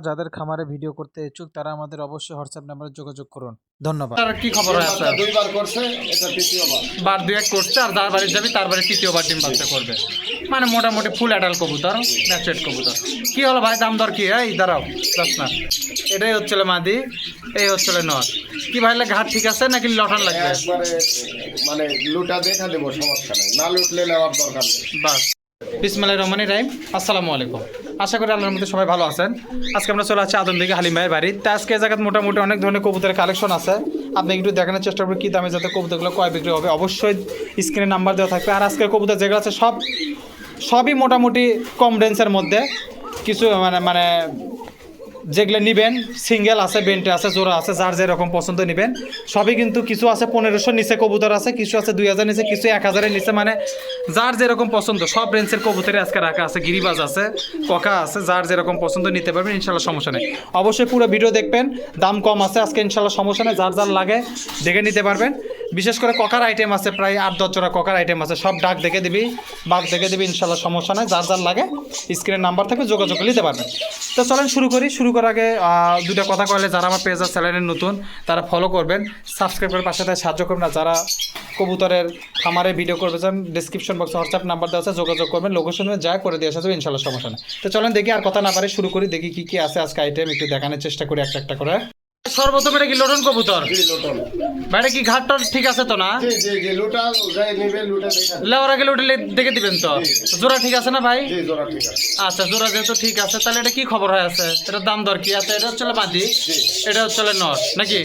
যাদের খামারে ভিডিও করতে ইচ্ছুক তারা আমাদের অবশ্যই হোয়াটসঅ্যাপ নাম্বারে যোগাযোগ করুন। ধন্যবাদ। তার কি খবর আছে? দুইবার করছে, এটা তৃতীয়বার। বার দুই এক করছে আর যার বাড়ি যাবি তার বাড়ি তৃতীয়বার ডিম বাচ্চা করবে, মানে মোটামুটি ফুল অ্যাডাল্ট কবুতর, ম্যাচুরেট কবুতর। কি হলো ভাই, দাম দর কি? এই দাঁড়াও, যাস না। এটাই হচ্ছিল মাদি, এই হচ্ছিল নর। কি ভাই, ঘাট ঠিক আছে নাকি লটান লাগবে? একবারে মানে লুটা দেখা দেবো, সমস্যা নেই, না লুটলে নেওয়ার দরকার নেই। বাস। বিসমিল্লাহির রহমানির রহিম। আসসালামু আলাইকুম। আশা করি আল্লাহর মধ্যে সবাই ভালো আছেন। আজকে আমরা চলে আসছি আদমদিঘি হালিম ভাইয়ের বাড়ি। তা আজকে এই জায়গায় মোটামুটি অনেক ধরনের কবুতরের কালেকশন আছে। আপনি একটু দেখানোর চেষ্টা করবেন কী দামে যাতে কবুতরগুলো কয় বিক্রি হবে। অবশ্যই স্ক্রিনে নাম্বার দেওয়া থাকবে। আর আজকের কবুতর যেগুলো আছে সবই মোটামুটি কম রেঞ্জের মধ্যে। কিছু মানে যেগুলো নেবেন, সিঙ্গেল আছে, বেন্টে আছে, জোড়া আছে, যার যেরকম পছন্দ নেবেন সবই। কিন্তু কিছু আছে 1500 নিচে কবুতর আছে, কিছু আছে 2000 নিচে, কিছু 1000-এর নিচে, মানে যার যেরকম পছন্দ সব রেঞ্জের কবুতরে আজকে রাখা আছে। গিরিবাজ আছে, ককা আছে, যার যেরকম পছন্দ নিতে পারবেন, ইনশাল্লাহ সমস্যা নেই। অবশ্যই পুরো ভিডিও দেখবেন, দাম কম আছে আজকে, ইনশাল্লাহ সমস্যা নেই। যার লাগে দেখে নিতে পারবেন। বিশেষ করে ককার আইটেম আছে, প্রায় 8-10 জোড়া ককার আইটেম আছে, সব ডাক দেখে দিবি, বাঘ দেখে দিবি, ইনশাল্লাহ সমস্যা নেই। যার লাগে স্ক্রিনের নাম্বার থাকবে, যোগাযোগ করে নিতে পারবেন। তো চলেন শুরু করি। শুরু করার আগে দুটা কথা কইলে, যারা আমার পেজ আর চ্যানেলের নতুন তারা ফলো করবেন, সাবস্ক্রাইব করে পাশে তাই সাহায্য করবেন। আর যারা কবুতরের খামারে ভিডিও করবে চান, ডিসক্রিপশন বক্সে হোয়াটসঅ্যাপ নাম্বার দেওয়া আছে, যোগাযোগ করবেন। লোকেশনে যা করে দিয়ে আসা যাবে, ইনশাল্লাহ সমস্যা নেই। তো চলেন দেখি, আর কথা না পারে শুরু করি। দেখি কি আছে আজকে আইটেম, একটু দেখানোর চেষ্টা করি একটা করে। সর্বপ্রথম এটা কি লোটন কবুতর? ভাইটা কি ঘাট ঠিক আছে তো না? লেওয়ার আগে লুটে দেখে দিবেন তো? জোড়া ঠিক আছে না ভাই? আচ্ছা, জোড়া যেহেতু ঠিক আছে, তাহলে এটা কি খবর হয়ে আছে? এটার দাম দর কি আছে? এটা হচ্ছে মাদি, এটা হচ্ছে নর নাকি?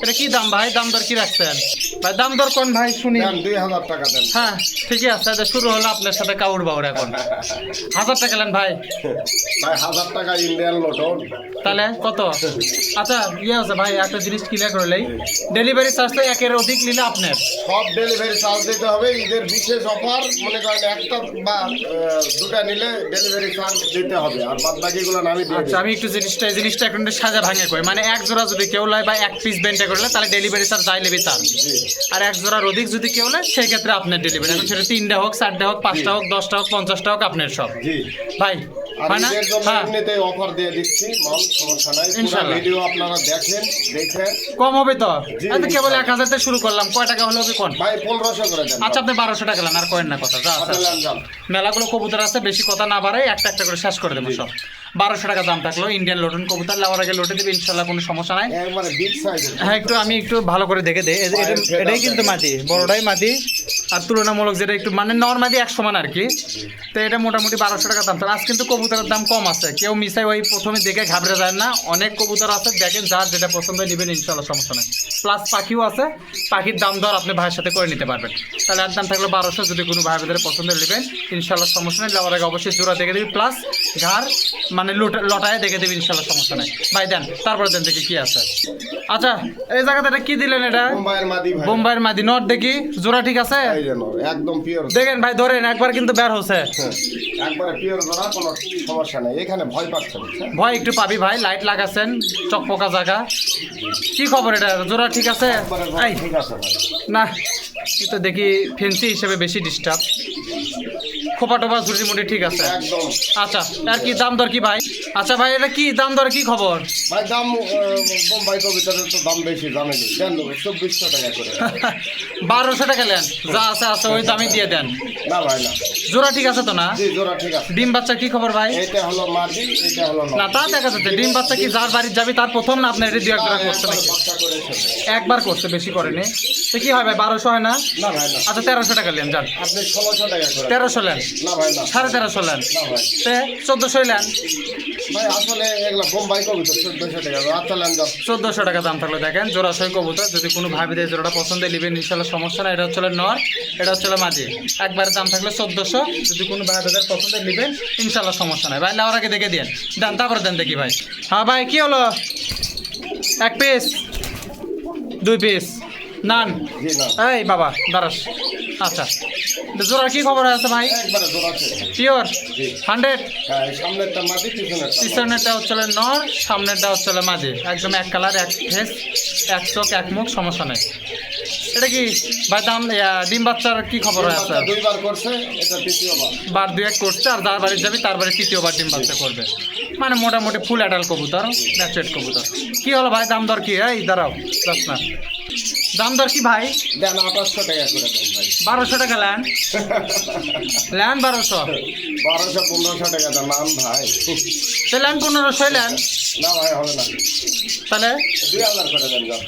এটা কি দাম ভাই? দাম দর কি রাখছেন ভাই? দাম দর কোন ভাই শুনি? 2000 টাকা দেন। হ্যাঁ ঠিকই আছে। এটা শুরু হলো আপনার সাথে কাউর বাউর। এখন 1000 টাকা নেন ভাই? ভাই 1000 টাকা ইন্ডিয়ান লোটন। তাহলে কত? আচ্ছা ইয়ে আছে ভাই, একটা জিনিস ক্লিয়ার করলেই, ডেলিভারি চার্জ তো একের অধিক নিলে আপনার সব ডেলিভারি চার্জ দিতে হবে। ঈদের বিশেষ অফার, মনে করেন একটা বা দুটা নিলে ডেলিভারি চার্জ দিতে হবে, আর বাদ বাকিগুলো আমি দিয়ে আচ্ছা, আমি একটু জিনিসটা এখন সাজা ভাঙে কই। মানে এক জোড়া যদি কেউ লয় বা এক পিস বেন্টে করলে, তাহলে ডেলিভারি চার্জ যাই নেবে তার। আর এক জোড়ার অধিক যদি কেউ লয়, সেই ক্ষেত্রে আপনার ডেলিভারি। এখন সেটা 3টা হোক, 4টা হোক, 5টা হোক, 10টা হোক, 50টা হোক, আপনার সব ভাই। আর ঈদের জন্য এমনিতে অফার দিয়ে দিচ্ছি, মাল সমস্যা নাই। পুরো ভিডিও আপনারা দেখে কম হবে তো? আমি কেবল 1000 থেকে শুরু করলাম, কয় টাকা হলো কোন ভাই? 1500 করে দেন। আচ্ছা, আপনি 1200 টাকা নেন, আর কয়েন না কথা। মেলাগুলো কবুতর আছে, বেশি কথা না বাড়াই, একটা করে শেষ করে দেবো সব। 1200 টাকা দাম থাকলো ইন্ডিয়ান লোটন কবুতর। লেওয়ার আগে লোটে দেবে, ইনশাল্লাহ কোনো সমস্যা নাই। হ্যাঁ, আমি একটু ভালো করে দেখে দেয়। এটাই কিন্তু মাটি, বড়টাই মাটি। আর তুলনামূলক যেটা একটু মানে নর্মালি 1 সমান আর কি। তো এটা মোটামুটি 1200 টাকা দাম। আজ কিন্তু কবুতরের দাম কম আছে, কেউ মিশাই ওই প্রথমে দেখে ঘাবড়ে যায় না। অনেক কবুতর আছে, দেখেন যার যেটা পছন্দ নেবেন, ইনশাল্লাহ সমস্যা নেই। প্লাস পাখিও আছে, পাখির দাম দর আপনি ভাইয়ের সাথে করে নিতে পারবেন। তাহলে আর দাম থাকলো 1200। যদি কোনো ভাই ভাইদের পছন্দ নেবেন, ইনশাল্লাহ সমস্যা নেই। লেওয়ার আগে অবশ্যই জোড়া দেখে দিবি, প্লাস ঘাড় মানে লটায় দেখে দেবে, ইনশাল্লাহ সমস্যা নেই ভাই। দেন তারপরে দেন দেখি কি আছে। আচ্ছা, এই জায়গাতে এটা কি দিলেন? এটা বোম্বাইয়ের মাদি নট। দেখি জোড়া ঠিক আছে একদম পিওর। দেখেন ভাই, ধরেন একবার কিন্তু বের হচ্ছে, একবারে পিওর ধরা, কোনো সমস্যা নাই। এখানে ভয় পাচ্ছেন? ভয় একটু পাবি ভাই, লাইট লাগাচ্ছেন, চকপকা জায়গা। কি খবর? এটা জোড়া ঠিক আছে? ঠিক আছে ভাই। না, এটা দেখি ফেন্সি হিসেবে বেশি ডিস্টার্ব। খোপা টোপা ঝুড়ি মুড়ি ঠিক আছে। আচ্ছা, আর কি দাম দর কি ভাই? আচ্ছা ভাই, এটা কি দাম দর, কি খবর ভাই? দাম বোম্বাই কবিতাদের তো দাম বেশি, জানেন? দেন 2400 টাকা করে। 1200 টাকা নেন, যা আছে আছে ওই দামই দিয়ে দেন। না ভাই না। জোড়া ঠিক আছে তো না? জি, জোড়া ঠিক আছে। ডিম বাচ্চা কি খবর ভাই? এটা হলো মাটি, এটা হলো নর। না, তা দেখা যাচ্ছে ডিম বাচ্চা কি যার বাড়ি যাবি তার প্রথম, না আপনার এটা 2 জোড়া করছে নাকি? একবার করছে, বেশি করেনি। তো কি হয় ভাই, 1200 হয় না? না ভাই না। আচ্ছা, 1300 টাকা নেন যান। আপনি 1600 টাকা করে। 1300 নেন? না ভাই না। 1350 নেন? না ভাই। 1400 নেন ভাই? আসলে এগুলো বোম্বাই কবিতা 1400 টাকা। আচ্ছা নেন যান। 1400 টাকা দাম থাকলো। দেখেন জোড়াশয় কবুতর, যদি কোনো ভাবিদের জোড়াটা পছন্দ নেবেন, ইনশাল্লাহ সমস্যা না। এটা হচ্ছে নর, এটা হচ্ছে মাঝি। একবার দাম থাকলে 1400। যদি কোনো ভাবিদের পছন্দ নেবেন, ইনশাল্লাহ সমস্যা নাই ভাই। লেওয়ার আগে দেখে দেন, দেন তারপরে দেন দেখি ভাই। হ্যাঁ ভাই, কি হলো? 1 পিস, 2 পিস নান? এই বাবা দাঁড়াস। আচ্ছা, জোড়ার কি খবর আছে ভাই? একবারে জোড়া আছে। পিওর 100? হ্যাঁ, সামনেরটা মাটি, পিছনেরটা হচ্ছে নর, সামনেরটা হচ্ছে মাঝি। একদম এক কালার, এক ফেস, এক চোখ, এক মুখ, সমস্যা নেই। এটা কি ভাই দাম? ডিম বাচ্চার কি খবর আছে? 2বার করছে, এটা তৃতীয়বার। বার 2 এক করছে, আর যার বাড়ি যাবি তার বাড়ি তৃতীয়বার ডিম বাচ্চা করবে। মানে মোটামুটি ফুল অ্যাডাল কবুতর, ব্যাচেট কবুতর। কি হলো ভাই, দাম দর কি? এই দাঁড়াও, যাস না, দাম দর কি ভাই? দেন 2800 টাকা করে দেন ভাই। 1200 টাকা ল্যান্ড, ল্যান্ড 1200, 1200-1500 টাকা দেন নাম ভাই। তো ল্যান্ড 1500 ল্যান্ড, না ভাই হবে না, তাহলে 2000 করে দেন যান।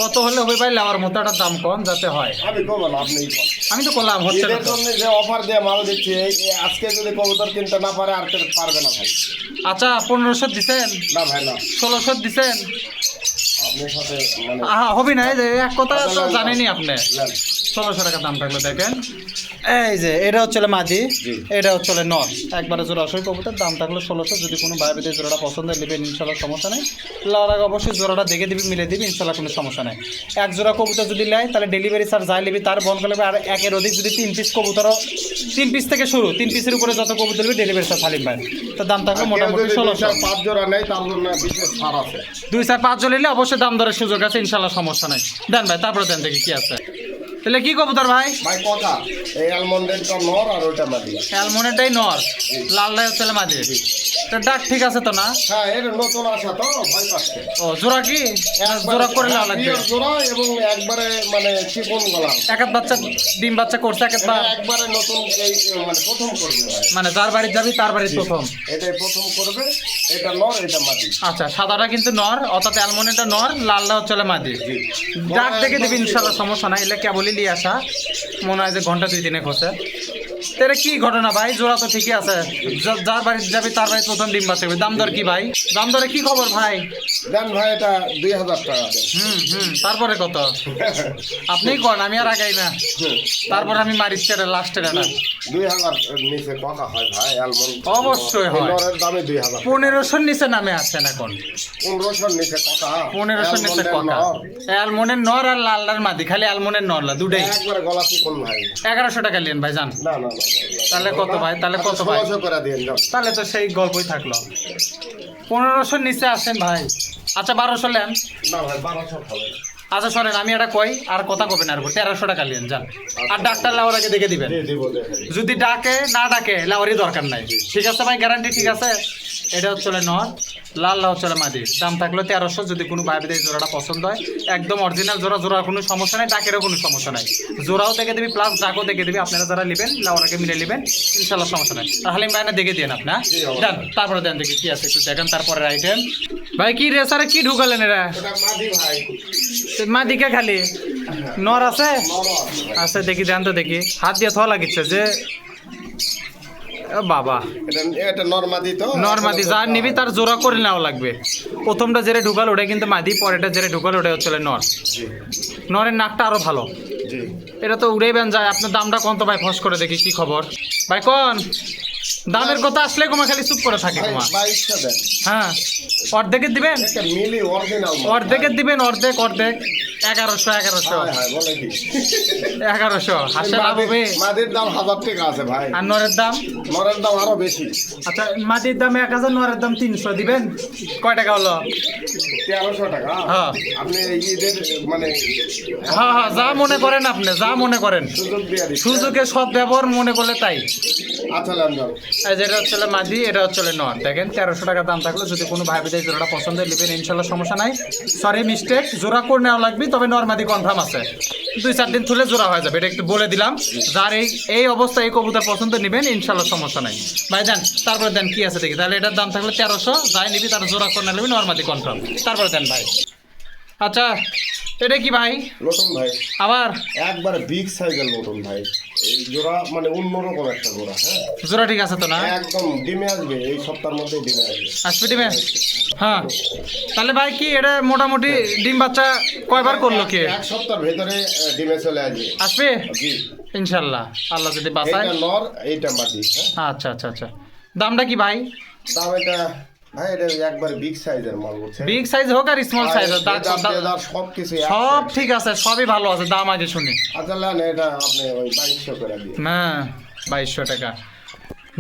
কত হলে হবে ভাই লেওয়ার মতো একটা দাম কম যাতে হয়? আমি কমন আপনিই কম। আমি তো করলাম, হচ্ছে না ঈদের তো। জন্য যে অফার দিয়ে মাল দিচ্ছি, আজকে যদি কবুতর কিনতে না পারে আর কেউ পারবে না ভাই। আচ্ছা 1500 দিছেন, না ভাই না, 1600 দিছেন, আপনার সাথে মানে হবি না। এই যে এক কথা তো আচ্ছা, জানেনি আপনি, নেন। 1600 টাকা দাম থাকলো। দেখেন এই যে এটা হচ্ছে মাদি, জি। এটা হচ্ছে নর, একবারে জোড়া আসলে কবুতর, দাম থাকলো 1600। যদি কোনো ভাই বেদের জোড়াটা পছন্দ নেবেন ইনশাল্লাহ, সমস্যা নেই। লাওয়ার আগে অবশ্যই জোড়াটা দেখে দিবি, মিলে দিবি, ইনশাল্লাহ কোনো সমস্যা নেই। এক জোড়া কবুতর যদি নেয় তাহলে ডেলিভারি চার্জ যাই নেবি তার বন্ধ করবে। আর একের অধিক যদি 3 পিস কবুতরও, 3 পিস থেকে শুরু, 3 পিসের উপরে যত কবুতর নেবে ডেলিভারি চার্জ হালিম ভাই। তো দাম থাকলো কেউ মোটামুটি যদি 1600। 5 জোড়া নেই তার জন্য বিশেষ ছাড় আছে। 2-4-5 জন নিলে অবশ্যই দাম দরের সুযোগ আছে, ইনশাল্লাহ সমস্যা নাই। দেন ভাই, তারপরে দেন দেখি কি আছে। তাহলে কি কবুতর ভাই? ভাই কথা এই অ্যালমন্ডেরটা নর আর ওইটা মাদি। অ্যালমনেটাই নর, লালটাই হচ্ছে মাঝে। তো ডাক ঠিক আছে তো না? হ্যাঁ এটা নতুন আসা তো ভয় পাচ্ছে। ও জোড়া কি? জোড়া করে নেওয়া লাগবে। পিওর জোড়া এবং একবারে মানে চিকন গলা। এক এক বাচ্চা ডিম বাচ্চা করছে, এক এটা একবারে নতুন এই মানে প্রথম করবে ভাই। মানে যার বাড়ি যাবি তার বাড়ির প্রথম। এটাই প্রথম করবে, এটা নর এটা মাদি। আচ্ছা সাদাটা কিন্তু নর, অর্থাৎ অ্যালমনেটা নর, লালটা হচ্ছে মাদি। ডাক দেখে দিবি ইনশাল্লাহ, সমস্যা নাই। এলে কেবলই নিয়ে আসা, মনে হয় যে ঘন্টা 2-3 খসে। তাহলে কি ঘটনা ভাই? জোড়া তো ঠিকই আছে, যার বাড়িতে যাবি তার বাড়ি প্রথম ডিম বাচ্চা করবে। দাম দর কি ভাই? দাম দরে কি খবর ভাই? দেন ভাই এটা 2000 টাকা দেন। তারপরে কত আপনিই করেন, আমি আর আগাই না। তারপর আমি মারিস কেটে লাস্টের এটা 2000 নিচে কথা হয় ভাই অ্যালমন্ড। অবশ্যই হয়। নরের দামে 2000। 1500 নিচে নামে আছেন এখন, 1500 নিচে কথা। 1500 নিচে কথা। অ্যালমনের নর আর লালদার মাদি, খালি অ্যালমনের নরলা দুটাই একবারে গলা চিকন ভাই। 1100 টাকা নেন ভাই যান। না না না তাহলে কত ভাই? তাহলে কত ভাই? 1600 করে দিন যাও। তাহলে তো সেই গল্পই থাকলো। 1500 নিচে আসেন ভাই। আচ্ছা 1200 নেন। না ভাই 1200 হবে না। আচ্ছা শোনেন, আমি এটা কই আর কথা কবেন আর 1300 টাকা নেন যান। আর ডাক্তার লাউরাকে দেখে দিবেন, দিয়ে দিব দেখে। যদি ডাকে না ডাকে লাউরি দরকার নাই। ঠিক আছে ভাই, গ্যারান্টি ঠিক আছে। এটা হচ্ছে নর, লাল হচ্ছে মাদি, দাম থাকলো 1300। যদি কোনো ভাই বেদের জোড়াটা পছন্দ হয়, একদম অরিজিনাল জোড়া, জোড়ার কোনো সমস্যা নাই, ডাকেরও কোনো সমস্যা নাই। জোড়াও দেখে দিবি প্লাস ডাকও দেখে দিবি। আপনারা যারা নেবেন লাউরাকে মিলে নেবেন, ইনশাল্লাহ সমস্যা নাই। আর হালিম ভাই না দেখে দিন আপনি, দেন তারপরে দেন দেখি কি আছে একটু দেখেন। তারপরে আইটেম ভাই কি রেসারে কি ঢুকালেন এরা? এটা মাদি ভাই। মাদিকে খালি নর আছে? নর আচ্ছা দেখি দেন তো দেখি, হাত দিয়ে থা লাগিচ্ছে যে বাবা। এটা নরমাদি তো নরমাদি যার নিবি তার জোড়া করে নেওয়া লাগবে। প্রথমটা যেটা ঢুকাল ওটা কিন্তু মাদি, পরেরটা যেটা ঢুকাল ওটা হচ্ছে নর। জি নরের নাকটা আরো ভালো। জি এটা তো উড়েই বেন যায়। আপনার দামটা কোন তো ভাই? ফস করে দেখি কি খবর ভাই। কোন দামের কথা আসলে গোমা খালি চুপ করে থাকে ভাই গোমা। 2200 দেন। হ্যাঁ অর্ধেকের দিবেন, একটা মিলি অরিজিনাল অর্ধেকের দিবেন, অর্ধেক অর্ধেক 1100 1100 হ্যাঁ বলে কি 1100 হাসে লাভ হবে। মাদির দাম 1000 টাকা আছে ভাই, আর নরের দাম? নরের দাম আরো বেশি। আচ্ছা মাটির দাম 1000, নরের দাম 300 দিবেন। কয় টাকা হলো? 1300 টাকা। হ্যাঁ আপনি ঈদের মানে হ্যাঁ হ্যাঁ, যা মনে করেন আপনি, যা মনে করেন, সুযোগ দিয়ে দিচ্ছেন। সুযোগের সৎ ব্যবহার মনে করলে তাই। আচ্ছা লন্ডন এই যেটা হচ্ছে মাদি, এটা হচ্ছে নর। দেখেন 1300 টাকা দাম থাকলো। যদি কোনো ভাই বিদেশ জোড়াটা পছন্দ নেবেন ইনশাল্লাহ সমস্যা নাই। সরি মিস্টেক, জোড়া করে নেওয়া লাগবে, তবে নর মাদি কনফার্ম আছে। 2-4 দিন থুলে জোড়া হয়ে যাবে, এটা একটু বলে দিলাম। যার এই অবস্থায় এই কবুতর পছন্দ নেবেন ইনশাল্লাহ সমস্যা নাই ভাই। দেন তারপরে দেন কি আছে দেখি। তাহলে এটার দাম থাকলো 1300, যাই নিবি তার জোড়া করে নেবেন, নর মাদি কনফার্ম। তারপরে দেন ভাই। আচ্ছা এটা কি ভাই? নতুন ভাই আবার একবারে বিগ সাইজের নতুন ভাই। এই জোড়া মানে অন্যরকম একটা জোড়া। হ্যাঁ জোড়া ঠিক আছে তো না? একদম ডিমে আসবে এই সপ্তাহের মধ্যে ডিমে আসবে। আসবে ডিমে? হ্যাঁ তাহলে ভাই কি এটা মোটামুটি ডিম বাচ্চা কয়বার করলো কি? এক সপ্তাহের ভেতরে ডিমে চলে আসবে। আসবে জি ইনশাল্লাহ, আল্লাহ যদি বাঁচায়। এটা নর এইটা মাদি। হ্যাঁ আচ্ছা আচ্ছা আচ্ছা, দামটা কি ভাই? দাম এটা ভাই এটা একবারে বিগ সাইজের মাল বলছে। বিগ সাইজ হোক আর স্মল সাইজ হোক, সব কিছু সব ঠিক আছে, সবই ভালো আছে। দাম আগে শুনি। আচ্ছা নেন এটা আপনি ওই 2200 করে দিন। না 2200 টাকা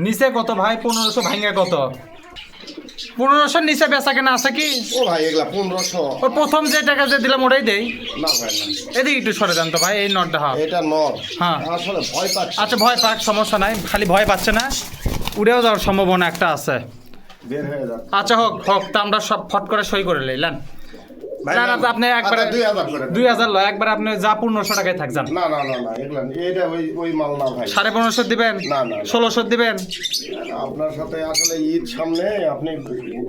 নিচে কত ভাই? 1500 ভাঙে কত? 1500 নিচে বেচা কেনা আছে কি? ও ভাই এগুলা 1500। ওই প্রথম যে টাকা যে দিলাম ওটাই দেই। না ভাই না, এদিকে একটু সরে যান তো ভাই, এই নটটা। হ্যাঁ এটা নর। হ্যাঁ আসলে ভয় পাচ্ছে। আচ্ছা ভয় পাক, সমস্যা নাই, খালি ভয় পাচ্ছে না, উড়েও যাওয়ার সম্ভাবনা একটা আছে। বের হয়ে যাচ্ছে। আচ্ছা হোক হোক, তা আমরা সব ফট করে সই করে লইলেন। ভাই, না না, আপনি একবারে 2000 করে দেন। 2000 লয়, একবার আপনি যা 1500 টাকায় থাক যান। না না না না, এগুলা এটা ওই মাল না ভাই। 1550 দিবেন, না, না, না। 1600 দিবেন। আপনার সাথে আসলে ঈদ সামনে, আপনি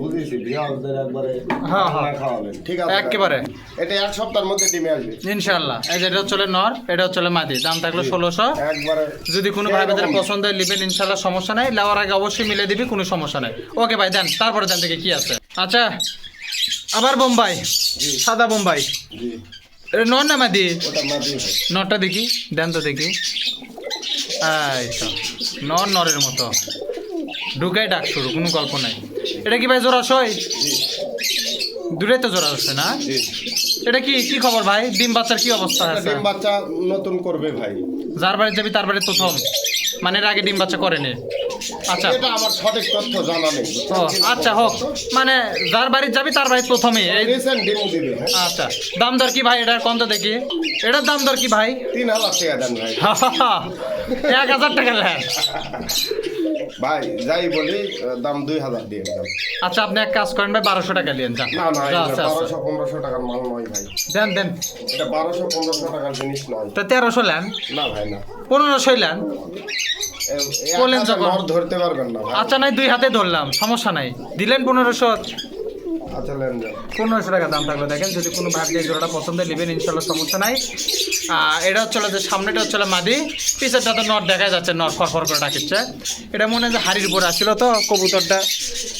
বুঝেছি বিহারদের একবারে হ্যাঁ, হ্যাঁ। খানা খাওয়াবেন, ঠিক আছে? একেবারে। এটা এক সপ্তাহের মধ্যে ডিমে আসবে ইনশাআল্লাহ। এই যে এটা হচ্ছে নর, এটা হচ্ছে মাদি, দাম থাকলো 1600। একবারে। যদি কোনো ভাই বোনদের পছন্দ হয় নেবেন, ইনশাআল্লাহ সমস্যা নাই। নেওয়ার আগে অবশ্যই মিলে দিবি, কোনো সমস্যা নাই। ওকে ভাই দেন, তারপরে দেন দেখি কি আছে। আচ্ছা, আবার বোম্বাই, সাদা বোম্বাই, জি, এটা নর না মাদি? ওটা মাদি ভাই। নরটা দেখি, দেন তো দেখি। এই তো নর, নরের মতো ঢুকাই ডাক শুরু, কোনো গল্প নাই। এটা কি ভাই জোড়া সই? জি দূরেই তো জোড়া হচ্ছে না? জি। এটা কি কি খবর ভাই? ডিম বাচ্চার কি অবস্থা এটা আছে? ডিম বাচ্চা নতুন করবে ভাই। যার বাড়ি যাবি তার বাড়ি প্রথম, মানে এর আগে ডিম বাচ্চা করেনি? আচ্ছা, এটা আমার সঠিক তথ্য জানা নেই। ও আচ্ছা হোক, মানে যার বাড়ি যাবি তার বাড়ি প্রথমে এই। রিসেন্ট ডিম দিবে। হ্যাঁ। আচ্ছা, দাম দর কি ভাই এটার? কত দেখি এটার দাম দর কি ভাই? 3000 টাকা দেন ভাই। 1000 টাকা নেন। ভাই যাই বলি, দাম 2000 দিয়ে দেন। আচ্ছা, আপনি এক কাজ করেন ভাই, 1200 টাকা নিয়েন যান। না না, যা এটা আছে আছে। 1200-1500 টাকার মাল নয় ভাই। দেন দেন, এটা 1200-1500 টাকার জিনিস নয়। তা 1300 নেন, না ভাই না। 1500 নেন। বলেন যখন। নর ধরতে পারবেন না ভাই। আচ্ছা নাই, দুই হাতে ধরলাম, সমস্যা নাই, দিলেন 1500। আচ্ছা লেন যান। 1500 টাকা দাম থাকবে। দেখেন, যদি কোনো ভাই যে জোড়াটা পছন্দ নেবেন, ইনশাল্লাহ সমস্যা নাই। এটা হচ্ছে যে সামনেটা হচ্ছে মাদি, পিছেরটা তো নর দেখা যাচ্ছে, নর ফরফর করে ডাকিচ্ছে। এটা মনে হয় যে হাড়ির উপরে আসছিল তো, কবুতরটা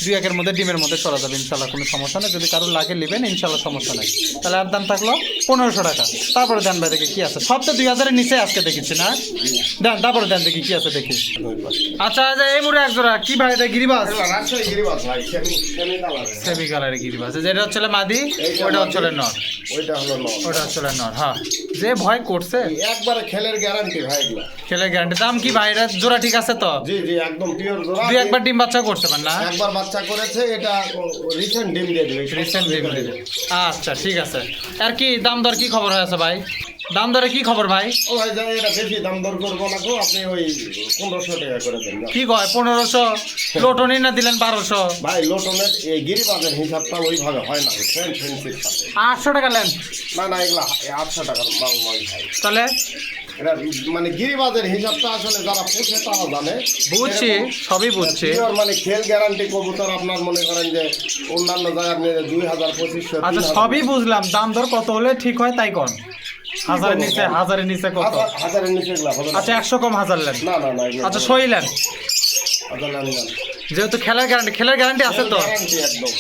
2-1 মধ্যে ডিমের মধ্যে সরা যাবে, ইনশাল্লাহ কোনো সমস্যা নেই। যদি কারো লাগে নেবেন, ইনশাল্লাহ সমস্যা নেই। তাহলে আর দাম থাকলো 1500 টাকা। তারপরে দেন ভাই দেখি কি আছে। সব তো 2000-এর নিচে আজকে দেখেছি না? দেন, তারপরে দেন দেখি কি আছে দেখি। আচ্ছা, যে এই মুড়ে এক জোড়া কি ভাই? এটা গিরিবাস, রাজশাহী গিরিবাস ভাই, সেমি কালারের। সেমি কালারের গিরিবাস। যেটা হচ্ছে মাদি, ওটা হচ্ছে নর, ওইটা হলো নর। ওটা হচ্ছে নর। হ্যাঁ, যে ভয় করছে একবারে খেলের গ্যারান্টি ভাই এগুলো। খেলে গ্যারান্টি। দাম কি ভাই? এটা জোড়া ঠিক আছে তো? জি জি, একদম পিওর জোড়া। 2-1 ডিম বাচ্চা করছে পার না? একবার বাচ্চা করেছে, এটা রিসেন্ট ডিম দিয়ে দিবে। রিসেন্ট ডিম দিবে। আচ্ছা ঠিক আছে। আর কি দাম দর কি খবর হয়েছে ভাই? দাম দরে কি খবর ভাই? ও ভাই যাই, এটা বেশি দাম দর করবো না গো, আপনি ওই 1500 টাকা করে দেন। কি কয় 1500? লোটনি না দিলেন 1200? ভাই লোটনের এই গিরিবাজের হিসাবটা ওইভাবে হয় না, ফ্যান্সির সাথে। 800 টাকা নেন। না না, এগুলা 800 টাকার মাল নয় ভাই। তাহলে এটা মানে গিরিবাজের হিসাবটা আসলে যারা পুষে তারা জানে। বুঝছি, সবই বুঝছি। Pure মানে খেল গ্যারান্টি কবুতর, আপনার মনে করেন যে অন্যান্য জায়গার নিয়ে 2000-2500। আচ্ছা সবই বুঝলাম, দাম দর কত হলে ঠিক হয় তাই কর। হাজারের নিচে, হাজারের নিচে কত? হাজারের নিচে এগুলা হবে না। আচ্ছা 100 কম 1000 নেন। না না না, এগুলা আচ্ছা সইলেন, হাজার নেন না। যেহেতু খেলার গ্যারান্টি আছে তো। গ্যারান্টি একদম।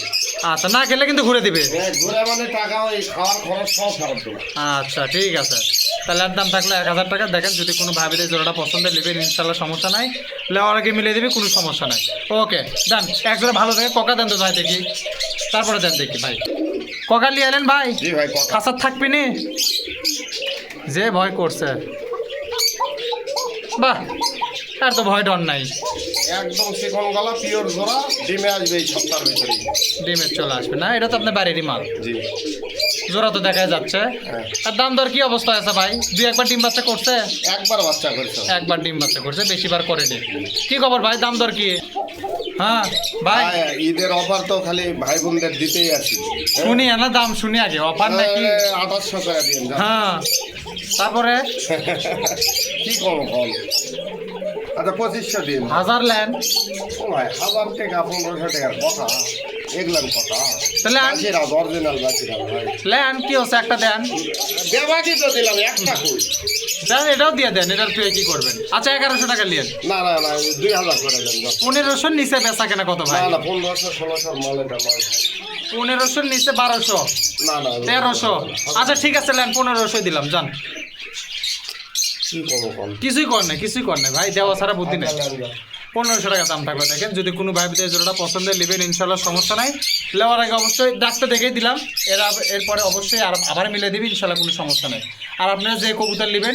আচ্ছা, না খেলে কিন্তু ঘুরে দিবে। ঘুরে মানে টাকা ওই খাওয়ার খরচ সব ফেরত দেবো। আচ্ছা ঠিক আছে। তাহলে আর দাম থাকলে 1000 টাকা। দেখেন, যদি কোনো ভাবিতে জোড়াটা পছন্দ নেবেন, ইনশাল্লাহ সমস্যা নাই। লেওয়ার আগে মিলিয়ে দিবি, কোনো সমস্যা নাই। ওকে দেন, এক জোড়া ভালো থাকে ককা দেন তো ভাই দেখি। তারপরে দেন দেখি ভাই। ককা নিয়ে এলেন ভাই? জি ভাই, কথা খাসার থাকবি নি? যে ভয় করছে, বাহ, আর তো ভয় ডর নাই। একদম চিকন গলা, পিওর জোড়া, ডিমে আসবে এই সপ্তাহের ভিতরে। ডিমের চলে আসবে না? এটা তো আপনার বাড়িরই মাল। জি জোড়া তো দেখা যাচ্ছে। হ্যাঁ। আর দাম দর কি অবস্থা আছে ভাই? 2-1 ডিম বাচ্চা করছে? একবার বাচ্চা করছে। একবার ডিম বাচ্চা করছে, বেশিবার করেনি। কি খবর ভাই, দাম দর কি? হ্যাঁ ভাই, হ্যাঁ, ঈদের অফার তো খালি ভাই বোনদের দিতেই আছি। শুনি না, দাম শুনি আগে। অফার নাকি? 2800 টাকা দিন। হ্যাঁ, তারপরে কি কম কম? আচ্ছা 2500 দিন। 1000 লেন। ও ভাই 1000 টাকা 1500 টাকার কথা, এগুলার কথা। তাহলে বাকিরাজ, অরিজিনাল বাকিরাজ ভাই। লেন কি হচ্ছে, একটা দেন। দেবাকি তো দিলাম, একটা কই। দেন, এটাও দিয়ে দেন। এটার তুই কি করবেন? আচ্ছা 1100 টাকা লিয়েন। না না না, 2000 করে দেন। 1500 নিচে বেচা কেনা কত ভাই? না না, 1500-1600 মাল এটা নয় ভাই। 1500 নিচে 1200, না না, 1300। আচ্ছা ঠিক আছে, লেন 1500 দিলাম, যান। কি কম কম? কিছুই কর না, কিছুই কর না ভাই, দেওয়া ছাড়া বুদ্ধি নেই। 1500 টাকা দাম থাকবে। দেখেন, যদি কোনো ভাই বিদেশ জোড়াটা পছন্দের নেবেন, ইনশাল্লাহ সমস্যা নাই। নেওয়ার আগে অবশ্যই ডাকতে দেখেই দিলাম, এরপরে অবশ্যই আবার মিলে দিবি, ইনশাল্লাহ কোনো সমস্যা নেই। আর আপনারা যে কবুতর নেবেন,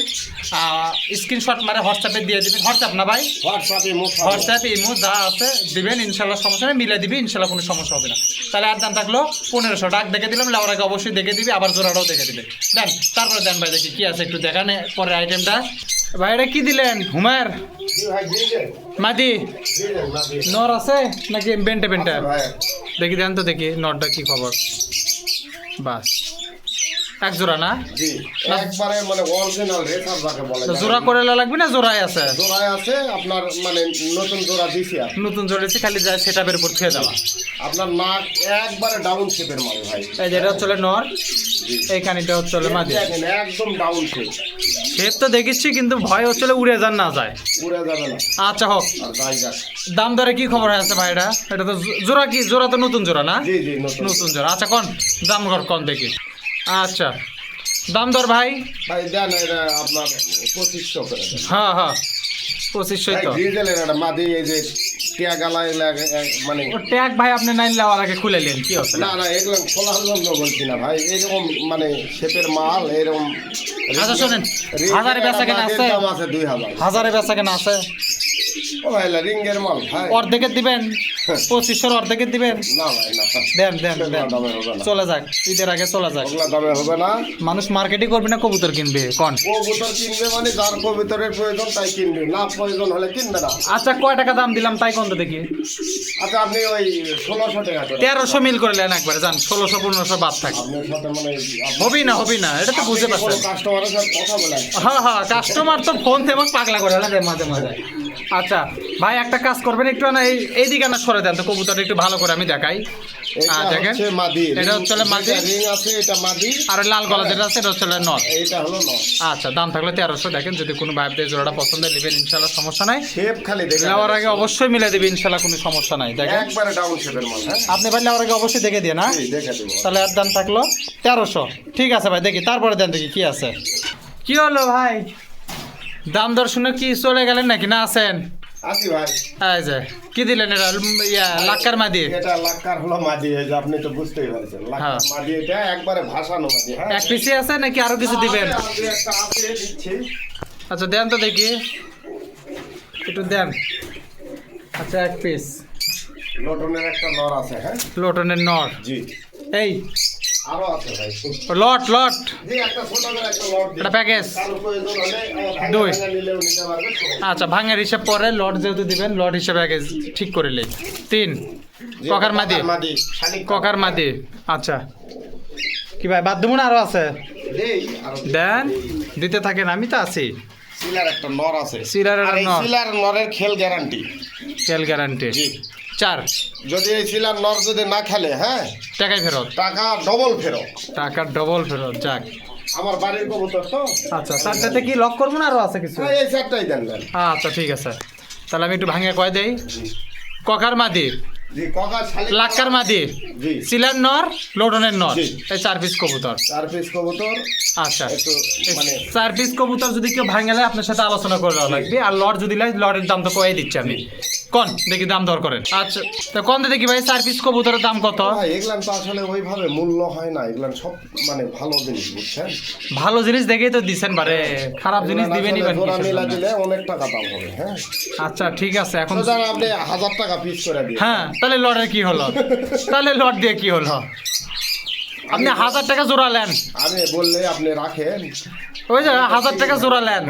স্ক্রিনশট মারে হোয়াটসঅ্যাপে দিয়ে দিবেন। হোয়াটসঅ্যাপ না ভাই? হোয়াটসঅ্যাপ ইমো যা আছে দিবেন, ইনশাল্লাহ সমস্যা নেই, মিলে দিবি, ইনশাল্লাহ কোনো সমস্যা হবে না। তাহলে আর দাম থাকলো 1500। ডাক দেখে দিলাম, নেওয়ার আগে অবশ্যই দেখে দিবি, আবার জোড়াটাও দেখে দিবে। দেন, তারপরে দেন ভাই দেখি কি আছে, একটু দেখানে পরের আইটেমটা। ভাই এটা কি দিলেন হুমার জি ভাই দিলেন মাদি দিলেন না দিলেন নর আছে নাকি বেন্টে বেন্টে ভাই দেখি দেন তো দেখি নরটা কি খবর বাস এক জোড়া না জি একবারে মানে অরিজিনাল রেসার যাকে বলে জোড়া করে লাগবে না জোড়াই আছে জোড়ায় আছে আপনার মানে নতুন জোড়া দিছি আর নতুন জোড়েছি খালি যায় সেটাপের উপর ছুঁয়ে দেওয়া আপনার নাক একবারে ডাউন শেপের মাল ভাই এই যেটা হচ্ছে নর এই কানিটা হচ্ছে মাদি দেখেন একদম ডাউন শেপ শেপ তো দেখিচ্ছি কিন্তু ভয় হচ্ছে উড়ে যান না যায় উড়ে যাবে না আচ্ছা হোক আর জায়গা দাম দরে কি খবর আছে ভাই এটা তো জোড়া কি জোড়া তো নতুন জোড়া না জি জি নতুন নতুন জোড়া আচ্ছা কোন দাম ঘর কোন দেখি আচ্ছা দাম দর ভাই ভাই দেন এটা আপনার 2500 করে দেন হ্যাঁ হ্যাঁ 2500 ভাই তো ডিজেলের একটা মাদি এই যে টিয়া গালা মানে ও ট্যাগ ভাই আপনি নাইন লেওয়ার আগে খুলে নেন কি হচ্ছে না না এগুলো খোলার জন্য বলছি না ভাই এরকম মানে শেপের মাল এরকম আচ্ছা শোনেন হাজারে বেচা কেনা আছে দাম আছে 2000 হাজারে বেচা কেনা আছে ও ভাই রিঙ্গের মাল ভাই অর্ধেকের দিবেন 2500 অর্ধেকের দিবেন না ভাই না দেন দেন দেন দামে হবে না চলে যাক ঈদের আগে চলে যাক ওগুলা দামে হবে না মানুষ মার্কেটিং করবে না কবুতর কিনবে কোন কবুতর কিনবে মানে যার কবুতরের প্রয়োজন তাই কিনবে না প্রয়োজন হলে কিনবে না আচ্ছা কয় টাকা দাম দিলাম তাই কোন দেখি আচ্ছা আপনি ওই 1600 টাকা করে 1300 মিল করে নেন একবারে যান 1600 1500 বাদ থাকে আপনার সাথে মানে হবি না এটা তো বুঝতে পারছেন কাস্টমারের সাথে কথা বলেন হ্যাঁ হ্যাঁ কাস্টমার তো ফোন থেকে আমাকে পাগলা করে লাগে মাঝে মাঝে আচ্ছা ভাই একটা কাজ করবেন একটু না এই দিকে না সরে দেন তো কবুতরটা একটু ভালো করে আমি দেখাই এটা দেখেন হচ্ছে মাদি এটা হচ্ছে মাদি রিং আছে এটা মাদি আর ওই লাল গলা যেটা আছে এটা হচ্ছে নট এইটা হলো ন আচ্ছা দাম থাকলে 1300 দেখেন যদি কোনো ভাইদের জোড়াটা পছন্দ নেবেন ইনশাল্লাহ সমস্যা নাই শেপ খালি দেখে নেওয়ার আগে অবশ্যই মিলে দেবে ইনশাল্লাহ কোনো সমস্যা নাই দেখেন একবারে ডাউন শেপের মাল হ্যাঁ আপনি ভাই নেওয়ার আগে অবশ্যই দেখে দিয়ে না জি, দেখে দেব তাহলে আর দাম থাকলো 1300 ঠিক আছে ভাই দেখি তারপরে দেন দেখি কি আছে কি হলো ভাই দাম দর শুনে কি চলে গেলেন নাকি না আছেন আসি ভাই এই যে কি দিলেন এটা লাক্কার মাদি এটা লাক্কার হলো মাদি এই যে আপনি তো বুঝতেই পারছেন হ্যাঁ। লাক্কার মাদি এটা একবারে ভাষানো মাদি হ্যাঁ এক পিসি আছে নাকি আরো কিছু দিবেন আছে, একটা আছে দিচ্ছি আচ্ছা দেন তো দেখি একটু দেন আচ্ছা এক পিস লটনের একটা নর আছে হ্যাঁ লোটনের নর জি এই আরো আছে ভাই লট জি একটা ছোট করে একটা লট দিই এটা প্যাকেজ কারো প্রয়োজন হলে আমার দুই। ভাঙা নিলেও নিতে পারবে আচ্ছা ভাঙের হিসাব পরে লট যেহেতু দিবেন লট হিসাবে আগে ঠিক করে লে 3 জি, ককার মাদি মাদি শালিক ককার মাদি আচ্ছা কি ভাই বাদ দেবো না আরো আছে দেই আরো দেন দিতে থাকেন আমি তো আছি সিলার একটা নর আছে সিলারের আর এই নর। সিলার নরের খেল গ্যারান্টি তেল গ্যারান্টি জি 4 যদি এই সিলার নর যদি না খেলে হ্যাঁ টাকাই ফেরত টাকা ডবল ফেরত টাকা ডবল ফেরত যাক আমার বাড়ির কবুতর তো আচ্ছা চারটাতে কি লক করবো না আরো আছে কিছু হ্যাঁ, এই চারটাই দেন দেন আচ্ছা ঠিক আছে তাহলে আমি একটু ভাঙে কয় দেই ককার মাদি জি ককা শালিক লাক্কার মাদি জি সিলার নর লোডনের নর জি। এই 4 পিস কবুতর 4 পিস কবুতর আচ্ছা একটু এই মানে 4 পিস কবুতর যদি কেউ ভাঙালে আপনার সাথে আলোচনা করে দেওয়া লাগবে আর লট যদি লাগে লটের দাম তো কয়ে দিচ্ছি আমি কোন দেখি দাম দর করেন আচ্ছা তো কোন দেখি ভাই 4 পিস কবুতরের দাম কত ভাই এগুলান তো আসলে ওইভাবে মূল্য হয় না এগুলান সব মানে ভালো জিনিস বুঝছেন ভালো জিনিস দেখেই তো দিছেন বারে খারাপ জিনিস এগুলান দিবেনই আসলে বা জোড়া কিসের মিলা জন্য? দিলে অনেক টাকা দাম হবে হ্যাঁ আচ্ছা ঠিক আছে এখন তো জান আপনি 1000 টাকা পিস করে দিন হ্যাঁ তাহলে লটের কি হলো তাহলে লট দিয়ে কি হলো আপনি 1000 টাকা জোড়া নেন আমি বললে আপনি রাখেন ওই যে 1000 টাকা জোড়া নেন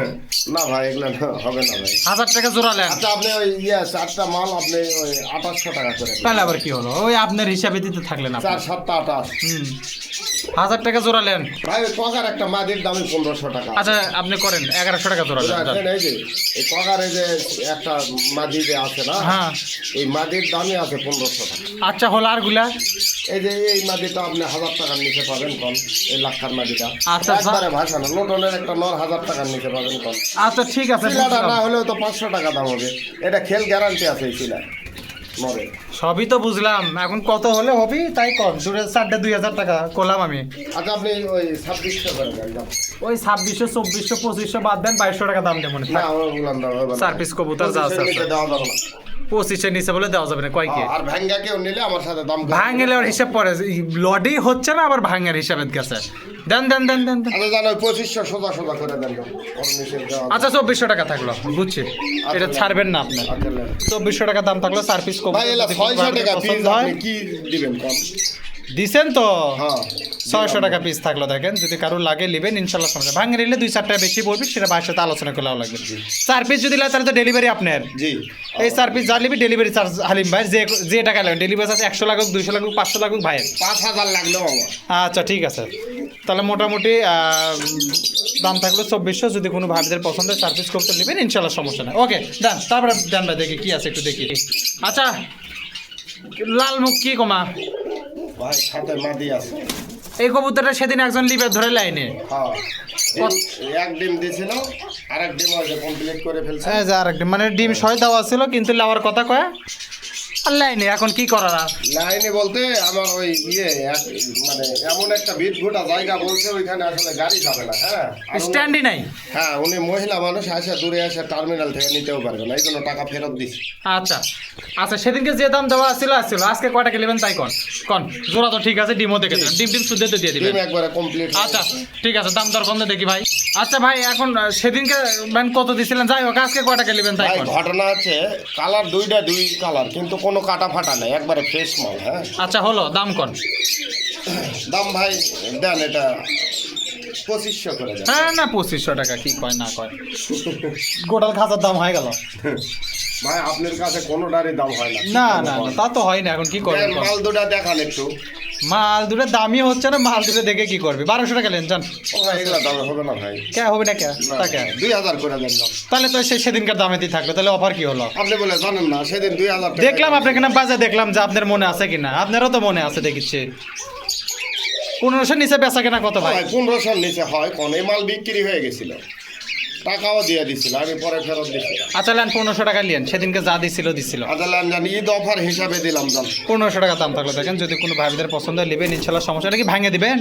না ভাই এগুলো হবে না ভাই 1000 টাকা জোড়া নেন আচ্ছা আপনি ওই চারটা মাল আপনি ওই 2800 টাকা করে দিন তাহলে আবার কি হলো ওই আপনার হিসাবে দিতে থাকলেন আপনি 4 7 28 হুম 1000 টাকা জোড়া নেন ভাই ওই ককার একটা মাদির দামই 1500 টাকা আচ্ছা আপনি করেন 1100 টাকা জোড়া নেন বুঝছেন, এই যে এই ককার এই যে একটা মাদি যে আছে না হ্যাঁ এই মাদির দামই আছে 1500 টাকা আচ্ছা হলো আর গুলা এই যে এই মাদিটা আপনি 1000 টাকার নিচে পাবেন কম এই লাক্ষার মাদিটা আচ্ছা, একবারে ভাষা না লোটনের একটা নর 1000 টাকার নিচে পাবেন কম আচ্ছা ঠিক আছে সিলাটা বুঝলাম। না হলেও তো 500 টাকা দাম হবে এটা খেল গ্যারান্টি আছে এই সিলা নরে সবই তো বুঝলাম এখন কত হলে হবি তাই কর দূরে 2000 টাকা করলাম আমি আচ্ছা আপনি ওই 2600 করে দেন দাম। ওই 2600 2400 2500 বাদ দেন 2200 টাকা দাম দেন মনে না আমার বললাম দাম হবে না। 4 পিস কবুতর যা আছে 25 নিতে দেওয়া যাবে না 25 এর নিচে বলে দেওয়া যাবে না কয় কি আর ভাঙ্গা কেউ নিলে আমার সাথে দাম কম। ভাঙেলে ওর হিসাব পরে লডেই হচ্ছে না আবার ভাঙের হিসাবে গেছে দেন দেন দেন দেন দেন। আচ্ছা জানো 2500 সোজা সোজা করে দেন ওর নিচে দেওয়া আচ্ছা 2400 টাকা থাকলো, বুঝছি। এটা ছাড়বেন না আপনি। আচ্ছা নেন। 2400 টাকা দাম থাকলো, 4 পিস কবুতর ভাই এলা যদি কোনো 600 ভাইদের টাকা পছন্দ পিস হয়, আপনি কি দিবেন কম? দিছেন তো। হ্যাঁ 600 টাকা পিস থাকলো, দেখেন যদি কারো লাগে নেবেন ইনশাল্লাহ সমস্যা। ভাঙে নিলে 2-4 টাকা বেশি পড়বে, সেটা ভাইয়ের সাথে আলোচনা করলেও লাগবে। 4 পিস যদি লাগে তাহলে তো ডেলিভারি আপনার। জি এই 4 পিস যা নিবি ডেলিভারি চার্জ হালিম ভাই, যে টাকা লাগবে ডেলিভারি চার্জ 100 লাগুক, 200 লাগুক, 500 লাগুক ভাইয়ের। 5000 লাগলো আমার। আচ্ছা ঠিক আছে, তাহলে মোটামুটি দাম থাকলো 2400। যদি কোনো ভাইদের পছন্দের 4 পিস করতে নেবেন ইনশাল্লাহ সমস্যা নেই। ওকে দেন, তারপরে দেন ভাই, দেখি কি আছে একটু দেখি। আচ্ছা লাল মুখ কি কমা, ভাই সাথে মাদি আছে। এই কবুতরটা সেদিন একজন লিবে ধরে লাইনে। হ্যাঁ এক ডিম দিয়েছিল, আরেক ডিম আছে কমপ্লিট করে ফেলছে। এই যে আরেকটা মানে ডিম সয় দেওয়া ছিল কিন্তু লাওয়ার কথা কয় আর লাইনে, এখন কি করার আর? লাইনে বলতে আমার ওই মানে এমন একটা ভিড় ঘোটা জায়গা বলছে ওইখানে আসলে গাড়ি যাবে না। হ্যাঁ আর স্ট্যান্ডই নাই। হ্যাঁ উনি মহিলা মানুষ আসে দূরে আসে টার্মিনাল থেকে নিতেও পারবে না, এই জন্য টাকা ফেরত দিচ্ছি। আচ্ছা আচ্ছা, সেদিনকে যে দাম দেওয়া আসছিল, আজকে কয়টা নেবেন তাই কন জোড়া তো ঠিক আছে, ডিমও দেখে দিলাম, ডিম শুদ্ধ তো দিয়ে দিবেন। ডিম একবারে কমপ্লিট। আচ্ছা ঠিক আছে, দাম দর কম দেখি ভাই। আচ্ছা ভাই এখন সেদিনকে মানে কত দিছিলেন, যাই হোক আজকে কয়টা নেবেন তাই ভাই কন। ঘটনা আছে কালার দুই কালার কিন্তু কোনো কাটা ফাটা নেই, একবারে ফ্রেশ মাল। হ্যাঁ আচ্ছা হলো, দাম কন। দাম ভাই দেন এটা 2500 করে দেন। হ্যাঁ না 2500 টাকা কি কয় না কয়, গোটাল খাঁচার দাম হয়ে গেল। ভাই আপনার কাছে কোনোটারই দাম হয় না। না না না, তা তো হয় না, এখন কি করবেন দেন, মাল দুটা দেখান একটু। মাল দুটো দামই হচ্ছে না, মাল দুটো দেখে কি করবে। 1200 টাকা নেন যান। ও ভাই এগুলা দাম হবে না ভাই। কে হবে না কে না, তা কে? 2000 করে দেন যান। তাহলে তো সেদিনকার দামেতেই থাকলো, তাহলে অফার কি হলো? আপনি বলে জানেন না সেদিন 2000 টাকা দেখলাম আপনাকে না বাজে, দেখলাম যে আপনার মনে আছে কিনা, আপনারও তো মনে আছে দেখিচ্ছে। 1500 নিচে বেচা কেনা কত ভাই? ভাই 1500 নিচে হয় কোন, এই মাল বিক্রি হয়ে গেছিল, টাকাও দিয়ে দিছিল, আমি পরে ফেরত দিছিলাম। আচ্ছা নেন 1500 টাকা নিয়েন, সেদিনকে যা দিছিল। আদালান জানি ঈদ অফার হিসাবে দিলাম জান। 1500 টাকা দাম থাকলো, দেখেন যদি কোনো ভাইদের পছন্দ হয় নেবেন ইনশাল্লাহ সমস্যা নাকি ভাঙে দিবেন।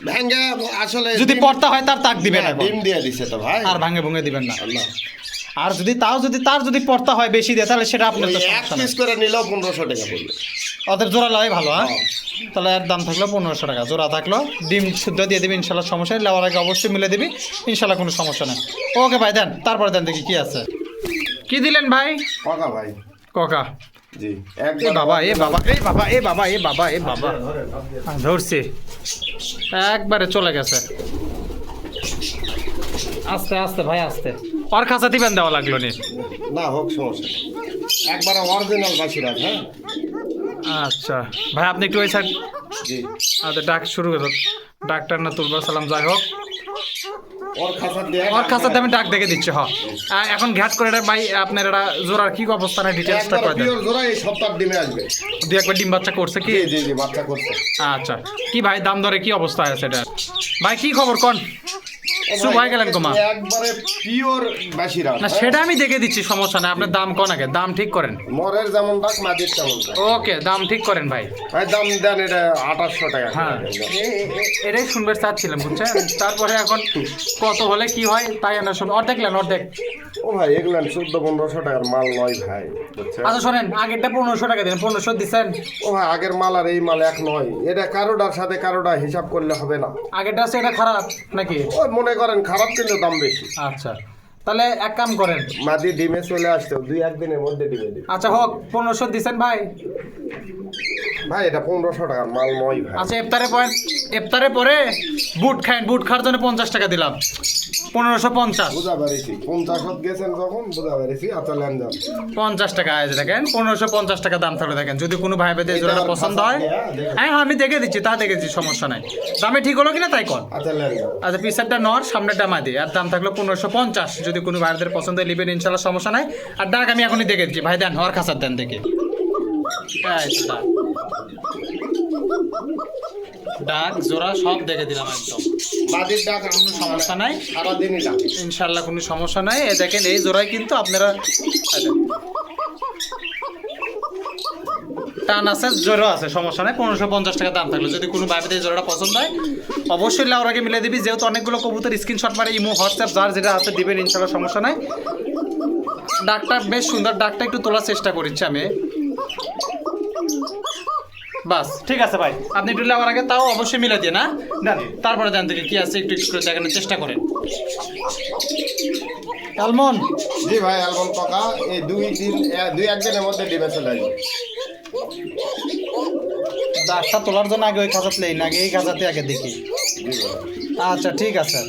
ভেঙ্গে আসলে যদি পড়তা হয় তার তাক দিবেন, হ্যাঁ, এখন ডিম দিয়ে দিছে তো ভাই। আর ভাঙে ভুঙে দিবেন না। আল্লাহ আর যদি তার যদি পড়তা হয় বেশি দিয়ে, তাহলে সেটা আপনার তো ওই এক সমস্যা নেই। পিস করে নিলেও 1500 টাকা পড়বে। ওদের জোড়া লাই ভালো। হ্যাঁ তাহলে এর দাম থাকলো 1500 টাকা, জোড়া থাকলো, ডিম শুদ্ধ দিয়ে দিবি ইনশাল্লাহ সমস্যা নেই, লেওয়ার আগে অবশ্যই মিলে দিবি ইনশাল্লাহ, কোনো সমস্যা নেই। ওকে ভাই দেন, তারপরে দেন দেখি কি আছে। কি দিলেন ভাই? কাকা ভাই কোকা। জি এ বাবা এ বাবা এ বাবা এ বাবা এ বাবা এ বাবা, ধরছি একবারে চলে গেছে। আস্তে আস্তে ভাই আস্তে, ওর কাছে দিবেন দেওয়া লাগলো নি। না হোক সমস্যা নেই। একবার অরিজিনাল বাসিরাজ। হ্যাঁ আচ্ছা ভাই আপনি একটু ওই সাইড, জি আচ্ছা ডাক শুরু করো, ডাক্তার না তুলবার সালাম, যাই হোক ওর খাসার দিয়ে ওর কাছে আমি ডাক দেখে দিচ্ছি। হ্যাঁ এখন ঘাট করে এটা ভাই আপনার এটা জোড়ার কি অবস্থা না ডিটেলসটা একবার করে দেন। পিওর জোড়া এই সপ্তাহ ডিমে আসবে। দুই একবার ডিম বাচ্চা করছে কি? জি জি জি বাচ্চা করছে। আচ্ছা কি ভাই দাম দরে কি অবস্থা আছে এটা ভাই, কি খবর কোন? চুপ হয়ে গেলেন কমা। একবারে পিওর বাসিরাজ। না সেটা আমি দেখে দিচ্ছি, সমস্যা নাই, আপনার দাম কোন আগে, দাম ঠিক করেন। নরের যেমন ডাক মাদির তেমন ডাক। ওকে দাম ঠিক করেন ভাই। ভাই দাম দেন এটা 2800 টাকা করে হ্যাঁ দেন। এটাই শুনবে চাচ্ছিলাম বুঝছেন, তারপরে এখন কত হলে কি হয় তাই আমরা শুন। অর্ধেক নেন অর্ধেক। ও ভাই এগুলো 1400-1500 টাকার মাল নয় ভাই, বুঝছেন? আচ্ছা শোনেন আগেরটা 1500 টাকা দেন, 1500 দিচ্ছেন। ও ভাই আগের মাল আর এই মাল এক নয়, এটা কারোটার সাথে কারোটা হিসাব করলে হবে না। আগেরটা আছে এটা খারাপ নাকি? ওই মনে করেন খারাপ কিন্তু দাম বেশি। আচ্ছা তাহলে এক কাম করেন, মাদি ডিমে চলে আসতো 2-1 দিনের মধ্যে ডিমে দিবে। আচ্ছা হোক 1500 দিচ্ছেন ভাই। ভাই এটা 1500 টাকার মাল নয় ভাই। আচ্ছা ইফতারে পরে বুট খান, বুট খাওয়ার জন্য 50 টাকা দিলাম, 1550। বুঝা পারিছি 50 গেছেন যখন বুঝা পারিছি। আচ্ছা লেন যান 50 টাকা আছে দেখেন, 1550 টাকা দাম থাকলে দেখেন যদি কোনো ভাই বেদে জোড়াটা পছন্দ হয়। হ্যাঁ আমি দেখে দিচ্ছি, তা দেখেছি সমস্যা নাই, দামে ঠিক হলো কিনা তাই কর। আচ্ছা লেন যান। আচ্ছা পিসারটা নর সামনেটা মাদি, আর দাম থাকলো 1550, যদি কোনো ভাইদের পছন্দ হয় নেবেন ইনশাল্লাহ সমস্যা নাই। আর ডাক আমি এখনই দেখে দিচ্ছি ভাই, দেন হওয়ার খাসার দেন দেখি। ডাক জোড়া সব দেখে দিলাম একদম, মাদির ডাক কোনো সমস্যা নাই সারাদিনই ডাক। ইনশাল্লাহ, কোনো সমস্যা নাই। এই দেখেন এই জোড়ায় কিন্তু আপনারা টান আছে, জোড়া আছে, সমস্যা নাই। 1550 টাকা দাম থাকলো, যদি কোনো ভাইদের জোড়াটা পছন্দ হয় অবশ্যই লাউর আগে মিলে দিবি, যেহেতু অনেকগুলো কবুতর স্ক্রিনশট মারে ইমো হোয়াটসঅ্যাপ যার যেটা আছে দিবেন ইনশাল্লাহ সমস্যা নাই। ডাকটা বেশ সুন্দর, ডাকটা একটু তোলার চেষ্টা করছি আমি। বাস ঠিক আছে ভাই, আপনি একটু নেওয়ার আগে তাও অবশ্যই মিলে দিয়ে না দেন, তারপরে দেন থেকে কি আছে একটু একটু করে দেখানোর চেষ্টা করেন। আলমন জি ভাই অ্যালবাম কাকা এই দুই একদিনের মধ্যে ডিমে চলে আসবে। দাগটা তোলার জন্য আগে ওই খাঁচাত লেই না, আগে এই খাঁচাতে আগে দেখি। জি ভাই আচ্ছা ঠিক আছে,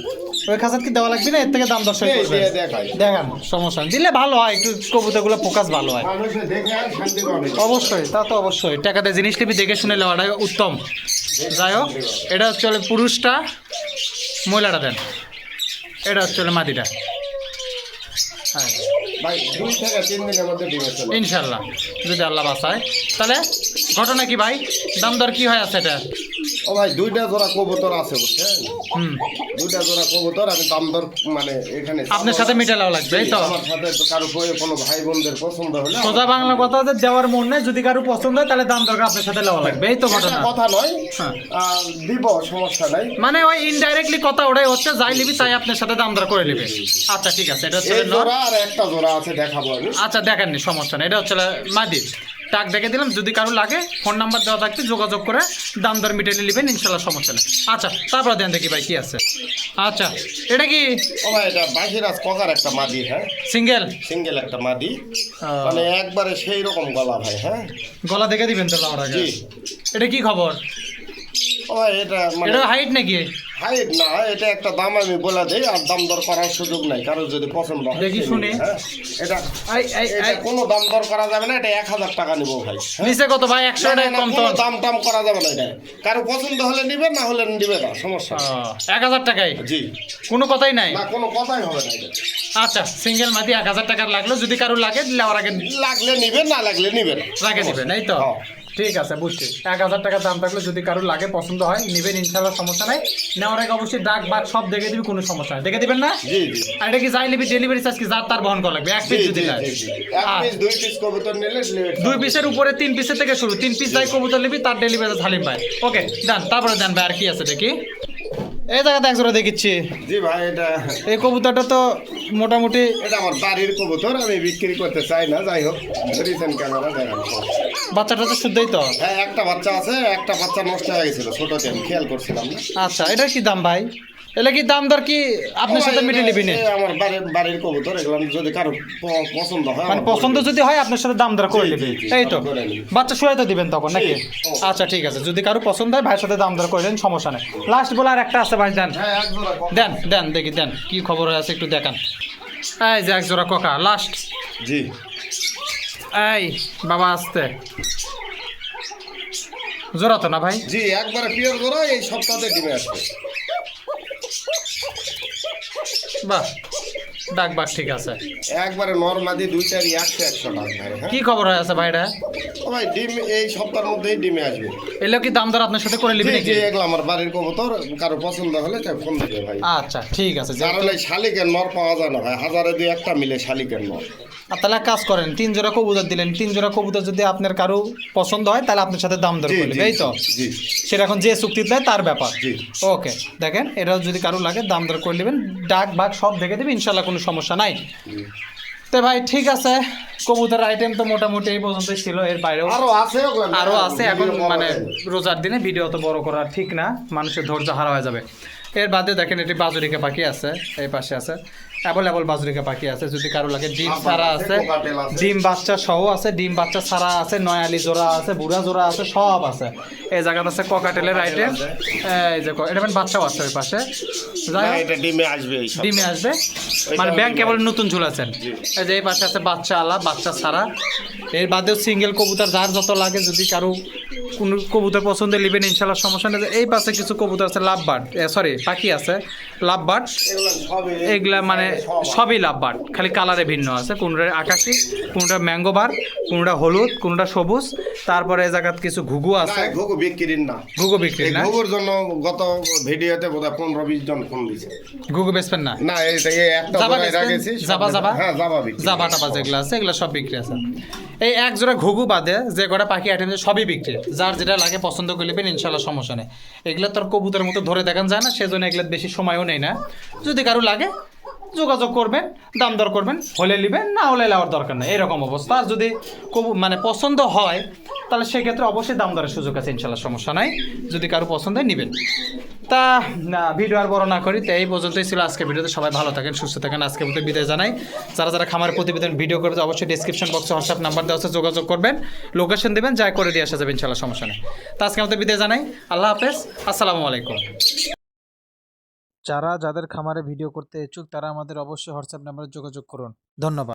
ওই খাঁচাত কি দেওয়া লাগবে না, এর থেকে দাম দর্শক এই করবেন? দিয়ে দেখাই দেখান, সমস্যা নেই, দিলে ভালো হয়, একটু কবুতরগুলো ফোকাস ভালো হয়। মানুষে দেখে আর শান্তি পাবে। অবশ্যই, তা তো অবশ্যই, টাকাতে জিনিস নিবি দেখে শুনে নেওয়াটা উত্তম। যাই হোক, এটা হচ্ছে হলো পুরুষটা, মহিলাটা দেন, এটা হচ্ছে হলো মাদিটা। হ্যাঁ ভাই 2 থেকে 3 দিনের মধ্যে ডিমে চলে আসবে। ইনশাল্লাহ যদি আল্লাহ বাঁচায়। তাহলে ঘটনা কি ভাই, দাম দর কি হয় আছে এটা? ও ভাই 2টা জোড়া কবুতর আছে বুঝছেন, হুম, 2টা জোড়া কবুতর আমি দাম দর মানে এখানে আপনার সাথে মিটালাও লাগবে, এই তো। আমার সাথে তো কারো কোনো ভাই বোনদের পছন্দ হলে সোজা বাংলা কথা যে দেওয়ার মন নেই, যদি কারো পছন্দ হয় তাহলে দাম দরকার আপনার সাথে নেওয়া লাগবে, এই তো ঘটনা। এটা কথা নয়, হ্যাঁ। দিব সমস্যা নাই। মানে ওই ইনডাইরেক্টলি কথা ওটাই হচ্ছে, যাই নিবি তাই আপনার সাথে দাম দর করে নেবে। আচ্ছা ঠিক আছে, এটা হচ্ছে এই নর। জোড়া আর একটা জোড়া আছে দেখাবো আমি। আচ্ছা দেখেননি, সমস্যা নেই, এটা হচ্ছে মাদি। টাক দেখে দিলাম, যদি কারো লাগে ফোন নাম্বার দেওয়া থাকতে যোগাযোগ করে দাম দর মিটিয়ে নেবেন, ইনশাল্লাহ সমস্যা নেই। আচ্ছা তারপরে দেন দেখি ভাই কি আছে। আচ্ছা এটা কি ও ভাই এটা বাহিরাজ ককার একটা মাদি, হ্যাঁ সিঙ্গেল? সিঙ্গেল একটা মাদি, মানে একবারে সেই রকম গলা ভাই। হ্যাঁ গলা দেখে দিবেন তো লাউর আগে। জি। এটা কি খবর? ও ভাই এটা মানে এটা হাইট নাকি? হাইট না, এটা একটা দাম আমি বলে দেই, আর দাম দর করার সুযোগ নাই, কারো যদি পছন্দ হয় দেখি সে শুনি। নিবে, হ্যাঁ। এটা এটা আই কোনো দাম দর করা যাবে না, এটা 1000 টাকা নিব ভাই। হ্যাঁ? নিচে কত ভাই? 100 না, টাকা না, কম তো? কোনো দাম টাম করা যাবে না, এটা কারো পছন্দ হলে নিবে, না হলে নিবে না, সমস্যা নেই। 1000 টাকায় জি কোনো কথাই নাই। না, কোনো কথাই হবে না এটা। আচ্ছা সিঙ্গেল মাদি 1000 টাকার লাগলো, যদি কারো লাগে নেওয়ার আগে লাগলে নিবে, না লাগলে নিবে না। রাখে নেবেন, এই তো। হ্যাঁ। ঠিক আছে বুঝছি, 1000 টাকার দাম থাকলে যদি কারো লাগে পছন্দ হয় নেবেন, ইনশাল্লাহ সমস্যা নাই। নেওয়ার আগে অবশ্যই ডাক বাক সব দেখে দিবি, কোনো সমস্যা নেই, দেখে দিবেন না? জি জি আর এটা কি যাই নিবি ডেলিভারি চার্জ কি যার তার বহন করা লাগবে? এক জি পিস জি যদি নেয়, জি, জি। এক পিস 2 পিস কবুতর নিলে delivery 2 পিসের উপরে 3 পিসের থেকে শুরু, 3 পিস যাই কবুতর নিবি তার ডেলিভারি হালিম ভাই। ওকে দেন, তারপরে দেন ভাই, আর কি আছে দেখি। এই জায়গাতে একজোড়া দেখিচ্ছি, জি ভাই এটা এই কবুতরটা তো মোটামুটি এটা আমার বাড়ির কবুতর, আমি বিক্রি করতে চাই না, যাই হোক ধরেছেন ক্যামেরা দেখান। বাচ্চাটা তো শুদ্ধই তো। হ্যাঁ একটা বাচ্চা আছে, একটা বাচ্চা নষ্ট হয়ে গেছিল ছোটতে, আমি খেয়াল করছিলাম না। আচ্ছা এটার কি দাম ভাই? এটা কি দাম দর কি আপনার সাথে মিটে নিবি না? এ আমার বাড়ির কবুতর, এগুলো যদি কারো পছন্দ হয় মানে আমার পছন্দ যদি হয় আপনার সাথে দাম দর করে জি, নেবে, জি, জি, এই তো। করে নিবি। বাচ্চা শুয়ে তো দিবেন তখন নাকি? জি। আচ্ছা ঠিক আছে, যদি কারো পছন্দ হয় ভাইয়ের সাথে দাম দর করে দেন, সমস্যা নেই। লাস্ট বলে আর একটা আছে ভাই, দেন হ্যাঁ এক জোড়া দেন দেন দেখি, দেন কি খবর আছে একটু দেখান। এই যে এক জোড়া কোকা লাস্ট। জি এই বাবা আসতে জোড়া তো না ভাই? জি একবারে পিওর জোড়া, এই সপ্তাহে ডিমে আসবে। বাহ, ডাক বাক ঠিক আছে। একবারে নরমাদি দুইটারই 100 টাকা ভাই। হ্যাঁ কি খবর হয়ে আছে ভাই এটা? ও ভাই ডিম এই সপ্তাহের মধ্যেই ডিমে আসবে। এলো কি দাম দর আপনার সাথে করে নিবি জি নাকি? জি এগুলো আমার বাড়ির কবুতর, কারো পছন্দ হলে তাই ফোন দিবে ভাই। আচ্ছা ঠিক আছে। কারণ এই শালিকের নর পাওয়া যায় না ভাই, 1000-2 মিলে শালিকের নর। আর তাহলে এক কাজ করেন, 3 জোড়া কবুতর দিলেন, 3 জোড়া কবুতর যদি আপনার কারো পছন্দ হয় তাহলে আপনার সাথে দাম দর জি করে নেবে, জি এই তো। জি সেটা এখন যে চুক্তিতে দেয় তার ব্যাপার। জি। ওকে দেখেন, এটাও যদি কারো লাগে দাম দর করে নেবেন, ডাক বাক সব দেখে দেবে, ইনশাল্লাহ কোনো সমস্যা নাই। তো ভাই ঠিক আছে, কবুতর আইটেম তো মোটামুটি এই পর্যন্তই ছিল, এর বাইরেও আরো আছে ওগুলো আরও আছে। এখন ভিডিও মানে পাওয়া রোজার দিনে ভিডিও তো বড় করা ঠিক না, মানুষের ধৈর্য হারা হয়ে যাবে। এর বাদে দেখেন এটি বাজুরিকা পাখি আছে, এই পাশে আছে অ্যাভেলেবল বাজুরিকা পাখি আছে, যদি কারো লাগে। ডিম ছাড়া আছে, কোকাটেল আছে। ডিম বাচ্চা সহ আছে, ডিম বাচ্চা ছাড়া আছে, নয়ালি জোড়া আছে, বুড়া জোড়া আছে, সব আছে। এই জায়গাটা আছে ককাটেলের আইটেম, এই যে এটা মানে বাচ্চাও আছে ওই পাশে। যাই না, হোক, এটা ডিমে আসবে এই সপ্তাহে। ডিমে আসবে, ওইটাও মানে ব্যাংক ডিমে কেবল নতুন ঝুলাছেন। জি। এই যে এই পাশে আছে বাচ্চা আলা, বাচ্চা ছাড়া। এর বাদেও সিঙ্গেল কবুতর যার যত লাগে, যদি কারো কোনো কবুতর পছন্দ নেবেন, ইনশাল্লাহ সমস্যা নেই। এই পাশে কিছু কবুতর আছে লাভ বার্ড, সরি পাখি আছে লাভ বার্ড, এগুলো সবই এগুলা মানে সবই লাভ বার্ড, খালি কালারে ভিন্ন আছে। কোনটা আকাশি, কোনটা ম্যাঙ্গো বার, কোনটা হলুদ, কোনটা সবুজ। তারপরে এই জায়গাত কিছু ঘুঘু না আছে, ঘুঘু বিক্রির না। ঘুঘু বিক্রি এই না? ঘুঘুর জন্য গত ভিডিওতে বোধহয় 15-20 জন ফোন দিছে। ঘুঘু বেচবেন না? না এই একটা জাবা জোড়ায় বেচবেন? রেখেছি সব জাবা জাবা? হ্যাঁ জাবা বিক্রি। জাবা টাবা যেগুলো আছে এগুলো সব বিক্রি আছে। এই এক জোড়া ঘুঘু বাদে যে কটা পাখি আইটেম সবই বিক্রি, যার যেটা লাগে পছন্দ করে নেবেন, ইনশাল্লাহ সমস্যা নেই। এগুলো তোর কবুতরের মতো ধরে দেখান যায় না, সেজন্য এগুলো বেশি সময়ও নেই না। যদি কারো লাগে যোগাযোগ করবেন, দাম দর করবেন, হলে নেবেন, না হলে নেওয়ার দরকার নেই, এরকম অবস্থা। আর যদি মানে পছন্দ হয় তাহলে সেক্ষেত্রে অবশ্যই দাম দরের সুযোগ আছে, ইনশাল্লাহ সমস্যা নাই, যদি কারো পছন্দ হয় নেবেন। তা ভিডিও আর বড় না করি, তো এই পর্যন্তই ছিল আজকে ভিডিওতে। সবাই ভালো থাকেন, সুস্থ থাকেন, আজকে মতো বিদায় জানাই। যারা যারা খামারের প্রতিবেদন ভিডিও করবে অবশ্যই ডিসক্রিপশন বক্সে হোয়াটসঅ্যাপ নাম্বার দেওয়া আছে, যোগাযোগ করবেন, লোকেশন দেবেন, যা করে দিয়ে আসা যাবে, ইনশাল্লাহ সমস্যা নেই। তো আজকে মতো বিদায় জানাই, আল্লাহ হাফেজ, আসসালামু আলাইকুম। যাদের খামারে ভিডিও করতে ইচ্ছুক তারা আমাদের অবশ্যই হোয়াটসঅ্যাপ নাম্বারে যোগাযোগ করুন। ধন্যবাদ।